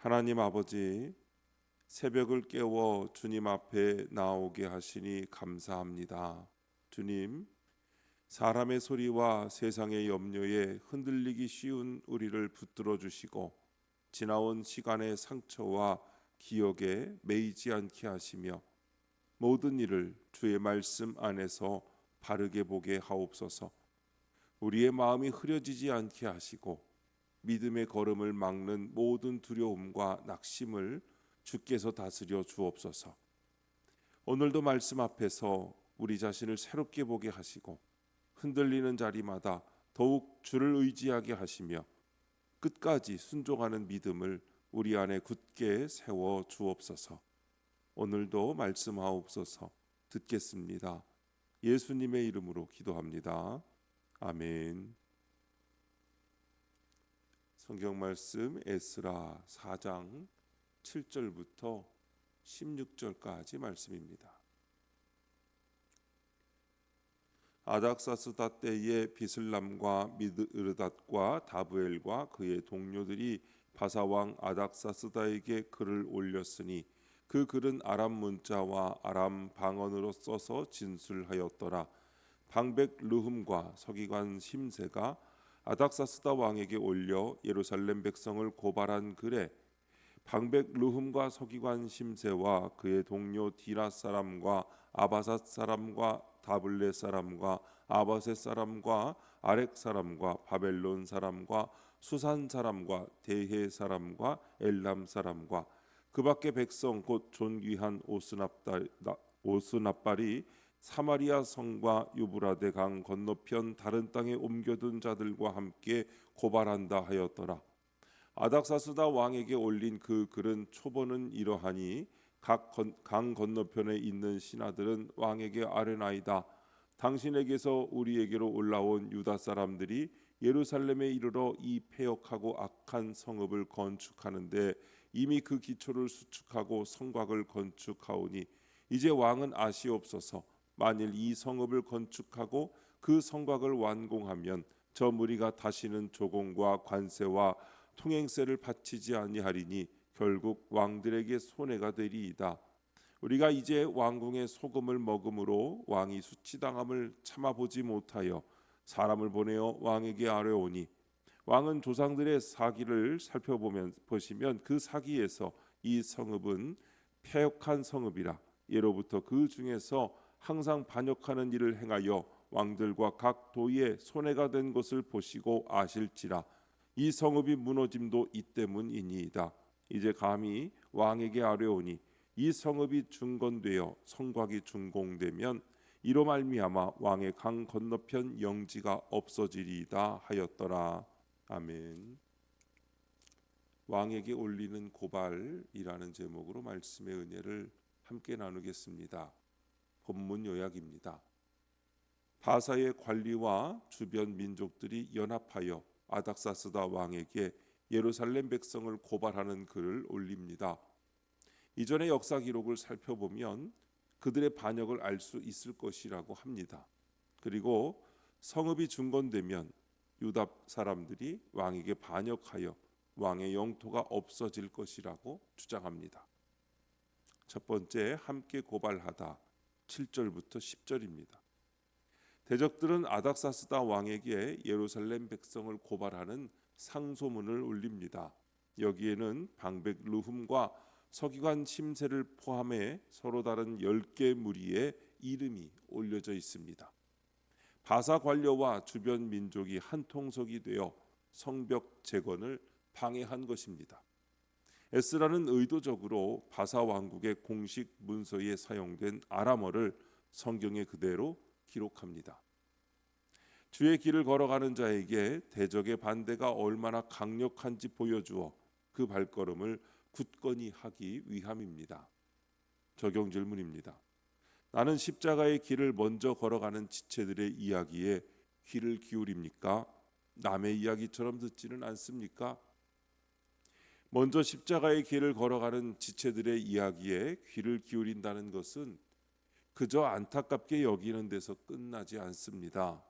하나님 아버지, 새벽을 깨워 주님 앞에 나오게 하시니 감사합니다. 주님, 사람의 소리와 세상의 염려에 흔들리기 쉬운 우리를 붙들어 주시고 지나온 시간의 상처와 기억에 매이지 않게 하시며 모든 일을 주의 말씀 안에서 바르게 보게 하옵소서. 우리의 마음이 흐려지지 않게 하시고 믿음의 걸음을 막는 모든 두려움과 낙심을 주께서 다스려 주옵소서. 오늘도 말씀 앞에서 우리 자신을 새롭게 보게 하시고 흔들리는 자리마다 더욱 주를 의지하게 하시며 끝까지 순종하는 믿음을 우리 안에 굳게 세워 주옵소서. 오늘도 말씀하옵소서. 듣겠습니다. 예수님의 이름으로 기도합니다. 아멘. 성경 말씀 에스라 4장 7절부터 16절까지 말씀입니다. 아닥사스다 때에 비슬람과 미드르닷과 다브엘과 그의 동료들이 바사 왕 아닥사스다에게 글을 올렸으니 그 글은 아람 문자와 아람 방언으로 써서 진술하였더라. 방백 르훔과 서기관 심세가 아닥사스다 왕에게 올려 예루살렘 백성을 고발한 글에 방백 르훔과 서기관 심세와 그의 동료 디라 사람과 아바삿 사람과 다블레 사람과 아바셋 사람과 아렉 사람과 바벨론 사람과 수산 사람과 대해 사람과 엘람 사람과 그 밖의 백성 곧 존귀한 오스납발이 사마리아 성과 유브라데 강 건너편 다른 땅에 옮겨둔 자들과 함께 고발한다 하였더라. 아닥사스다 왕에게 올린 그 글은 초본은 이러하니 각 강 건너편에 있는 신하들은 왕에게 아뢰나이다. 당신에게서 우리에게로 올라온 유다 사람들이 예루살렘에 이르러 이 패역하고 악한 성읍을 건축하는데 이미 그 기초를 수축하고 성곽을 건축하오니 이제 왕은 아시옵소서. 만일 이 성읍을 건축하고 그 성곽을 완공하면 저 무리가 다시는 조공과 관세와 통행세를 바치지 아니하리니 결국 왕들에게 손해가 되리이다. 우리가 이제 왕궁의 소금을 먹음으로 왕이 수치당함을 참아보지 못하여 사람을 보내어 왕에게 아뢰오니 왕은 조상들의 사기를 보시면 그 사기에서 이 성읍은 패역한 성읍이라 예로부터 그 중에서 항상 반역하는 일을 행하여 왕들과 각 도의에 손해가 된 것을 보시고 아실지라 이 성읍이 무너짐도 이 때문이니이다. 이제 감히 왕에게 아뢰오니 이 성읍이 중건되어 성곽이 준공되면 이로 말미암아 왕의 강 건너편 영지가 없어지리이다 하였더라. 아멘. 왕에게 올리는 고발이라는 제목으로 말씀의 은혜를 함께 나누겠습니다. 본문 요약입니다. 바사의 관리와 주변 민족들이 연합하여 아닥사스다 왕에게 예루살렘 백성을 고발하는 글을 올립니다. 이전의 역사 기록을 살펴보면 그들의 반역을 알 수 있을 것이라고 합니다. 그리고 성읍이 중건되면 유다 사람들이 왕에게 반역하여 왕의 영토가 없어질 것이라고 주장합니다. 첫 번째, 함께 고발하다 7절부터 10절입니다. 대적들은 아닥사스다 왕에게 예루살렘 백성을 고발하는 상소문을 올립니다. 여기에는 방백 르훔과 서기관 심세를 포함해 서로 다른 10개 무리의 이름이 올려져 있습니다. 바사 관료와 주변 민족이 한 통속이 되어 성벽 재건을 방해한 것입니다. 에스라는 의도적으로 바사 왕국의 공식 문서에 사용된 아람어를 성경에 그대로 기록합니다. 주의 길을 걸어가는 자에게 대적의 반대가 얼마나 강력한지 보여주어 그 발걸음을 굳건히 하기 위함입니다. 적용 질문입니다. 나는 십자가의 길을 먼저 걸어가는 지체들의 이야기에 귀를 기울입니까? 남의 이야기처럼 듣지는 않습니까? 먼저 십자가의 길을 걸어가는 지체들의 이야기에 귀를 기울인다는 것은 그저 안타깝게 여기는 데서 끝나지 않습니다.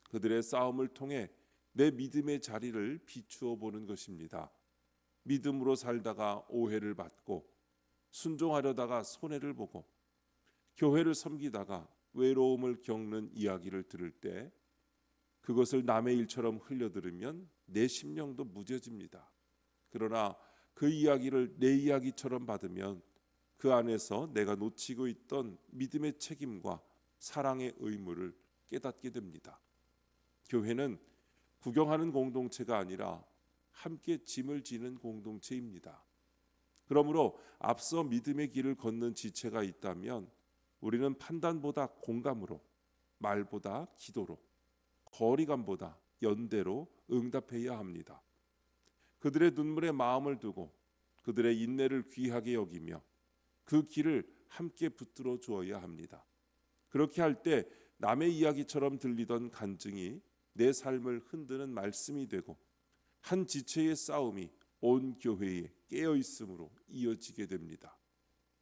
그들의 싸움을 통해 내 믿음의 자리를 비추어 보는 것입니다. 믿음으로 살다가 오해를 받고 순종하려다가 손해를 보고 교회를 섬기다가 외로움을 겪는 이야기를 들을 때 그것을 남의 일처럼 흘려들으면 내 심령도 무뎌집니다. 그러나 그 이야기를 내 이야기처럼 받으면 그 안에서 내가 놓치고 있던 믿음의 책임과 사랑의 의무를 깨닫게 됩니다. 교회는 구경하는 공동체가 아니라 함께 짐을 지는 공동체입니다. 그러므로 앞서 믿음의 길을 걷는 지체가 있다면 우리는 판단보다 공감으로, 말보다 기도로, 거리감보다 연대로 응답해야 합니다. 그들의 눈물에 마음을 두고 그들의 인내를 귀하게 여기며 그 길을 함께 붙들어 주어야 합니다. 그렇게 할 때 남의 이야기처럼 들리던 간증이 내 삶을 흔드는 말씀이 되고 한 지체의 싸움이 온 교회에 깨어 있음으로 이어지게 됩니다.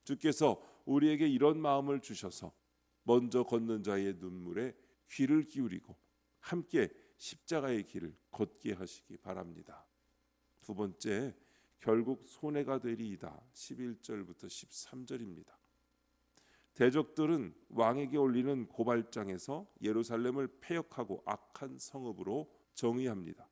주께서 우리에게 이런 마음을 주셔서 먼저 걷는 자의 눈물에 귀를 기울이고 함께 십자가의 길을 걷게 하시기 바랍니다. 두 번째, 결국 손해가 되리이다. 11절부터 13절입니다. 대적들은 왕에게 올리는 고발장에서 예루살렘을 패역하고 악한 성읍으로 정의합니다.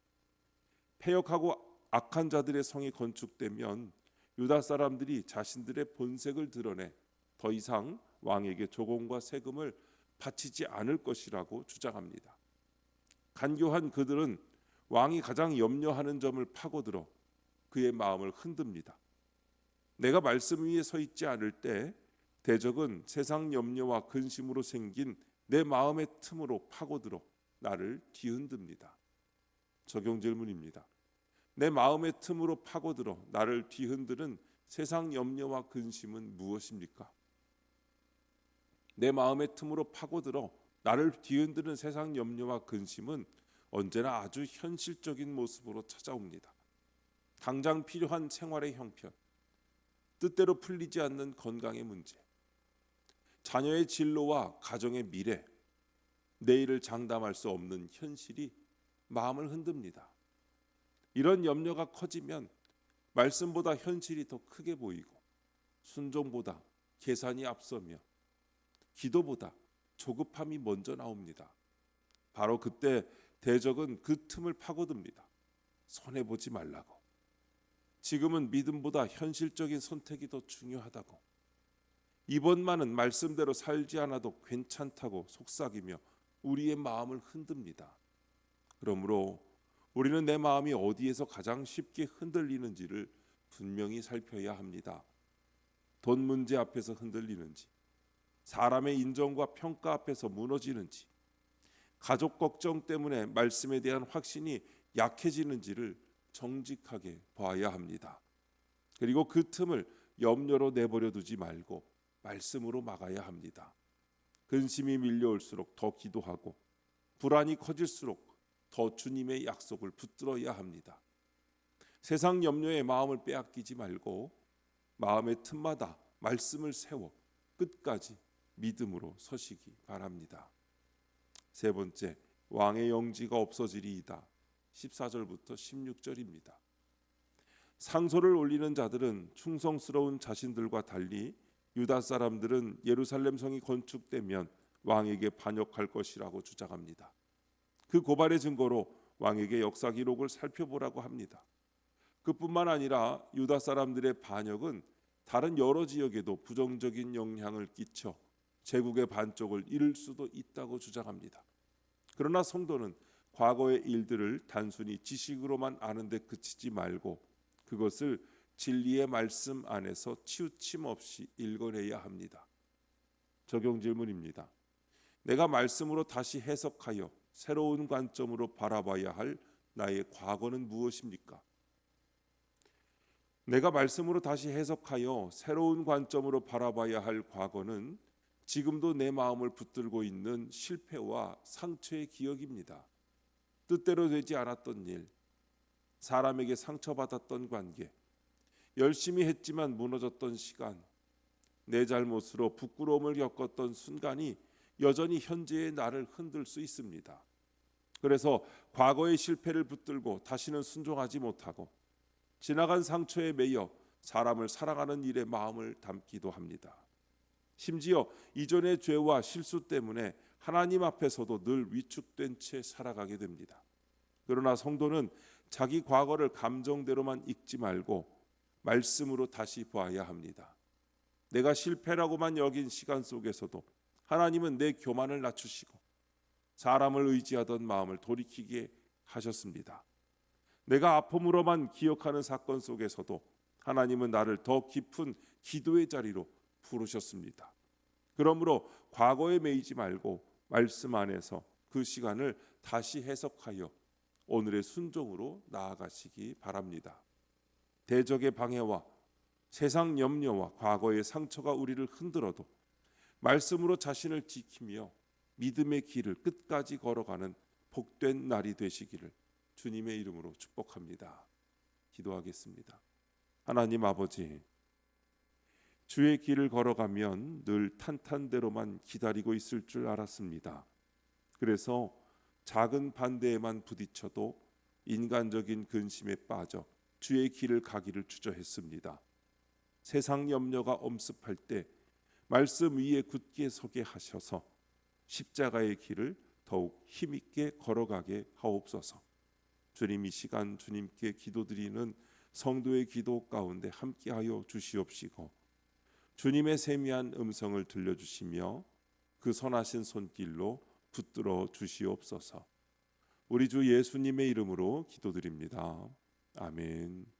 패역하고 악한 자들의 성이 건축되면 유다 사람들이 자신들의 본색을 드러내 더 이상 왕에게 조공과 세금을 바치지 않을 것이라고 주장합니다. 간교한 그들은 왕이 가장 염려하는 점을 파고들어 그의 마음을 흔듭니다. 내가 말씀 위에 서 있지 않을 때 대적은 세상 염려와 근심으로 생긴 내 마음의 틈으로 파고들어 나를 뒤흔듭니다. 적용 질문입니다. 내 마음의 틈으로 파고들어 나를 뒤흔드는 세상 염려와 근심은 무엇입니까? 내 마음의 틈으로 파고들어 나를 뒤흔드는 세상 염려와 근심은 언제나 아주 현실적인 모습으로 찾아옵니다. 당장 필요한 생활의 형편, 뜻대로 풀리지 않는 건강의 문제, 자녀의 진로와 가정의 미래, 내일을 장담할 수 없는 현실이 마음을 흔듭니다. 이런 염려가 커지면 말씀보다 현실이 더 크게 보이고 순종보다 계산이 앞서며 기도보다 조급함이 먼저 나옵니다. 바로 그때 대적은 그 틈을 파고듭니다. 손해보지 말라고. 지금은 믿음보다 현실적인 선택이 더 중요하다고. 이번만은 말씀대로 살지 않아도 괜찮다고 속삭이며 우리의 마음을 흔듭니다. 그러므로 우리는 내 마음이 어디에서 가장 쉽게 흔들리는지를 분명히 살펴야 합니다. 돈 문제 앞에서 흔들리는지, 사람의 인정과 평가 앞에서 무너지는지, 가족 걱정 때문에 말씀에 대한 확신이 약해지는지를 정직하게 봐야 합니다. 그리고 그 틈을 염려로 내버려 두지 말고 말씀으로 막아야 합니다. 근심이 밀려올수록 더 기도하고 불안이 커질수록 더 주님의 약속을 붙들어야 합니다. 세상 염려에 마음을 빼앗기지 말고 마음의 틈마다 말씀을 세워 끝까지 믿음으로 서시기 바랍니다. 세 번째, 왕의 영지가 없어지리이다. 14절부터 16절입니다. 상소를 올리는 자들은 충성스러운 자신들과 달리 유다 사람들은 예루살렘 성이 건축되면 왕에게 반역할 것이라고 주장합니다. 그 고발의 증거로 왕에게 역사 기록을 살펴보라고 합니다. 그뿐만 아니라 유다 사람들의 반역은 다른 여러 지역에도 부정적인 영향을 끼쳐 제국의 반쪽을 잃을 수도 있다고 주장합니다. 그러나 성도는 과거의 일들을 단순히 지식으로만 아는 데 그치지 말고 그것을 진리의 말씀 안에서 치우침 없이 읽어내야 합니다. 적용 질문입니다. 내가 말씀으로 다시 해석하여 새로운 관점으로 바라봐야 할 나의 과거는 무엇입니까? 내가 말씀으로 다시 해석하여 새로운 관점으로 바라봐야 할 과거는 지금도 내 마음을 붙들고 있는 실패와 상처의 기억입니다. 뜻대로 되지 않았던 일, 사람에게 상처받았던 관계, 열심히 했지만 무너졌던 시간, 내 잘못으로 부끄러움을 겪었던 순간이 여전히 현재의 나를 흔들 수 있습니다. 그래서 과거의 실패를 붙들고 다시는 순종하지 못하고 지나간 상처에 매여 사람을 사랑하는 일에 마음을 담기도 합니다. 심지어 이전의 죄와 실수 때문에 하나님 앞에서도 늘 위축된 채 살아가게 됩니다. 그러나 성도는 자기 과거를 감정대로만 읽지 말고 말씀으로 다시 보아야 합니다. 내가 실패라고만 여긴 시간 속에서도 하나님은 내 교만을 낮추시고 사람을 의지하던 마음을 돌이키게 하셨습니다. 내가 아픔으로만 기억하는 사건 속에서도 하나님은 나를 더 깊은 기도의 자리로 부르셨습니다. 그러므로 과거에 매이지 말고 말씀 안에서 그 시간을 다시 해석하여 오늘의 순종으로 나아가시기 바랍니다. 대적의 방해와 세상 염려와 과거의 상처가 우리를 흔들어도 말씀으로 자신을 지키며 믿음의 길을 끝까지 걸어가는 복된 날이 되시기를 주님의 이름으로 축복합니다. 기도하겠습니다. 하나님 아버지, 주의 길을 걸어가면 늘 탄탄대로만 기다리고 있을 줄 알았습니다. 그래서 작은 반대에만 부딪혀도 인간적인 근심에 빠져 주의 길을 가기를 주저했습니다. 세상 염려가 엄습할 때 말씀 위에 굳게 서게 하셔서 십자가의 길을 더욱 힘있게 걸어가게 하옵소서. 주님, 이 시간 주님께 기도드리는 성도의 기도 가운데 함께하여 주시옵시고 주님의 세미한 음성을 들려주시며 그 선하신 손길로 붙들어 주시옵소서. 우리 주 예수님의 이름으로 기도드립니다. 아멘.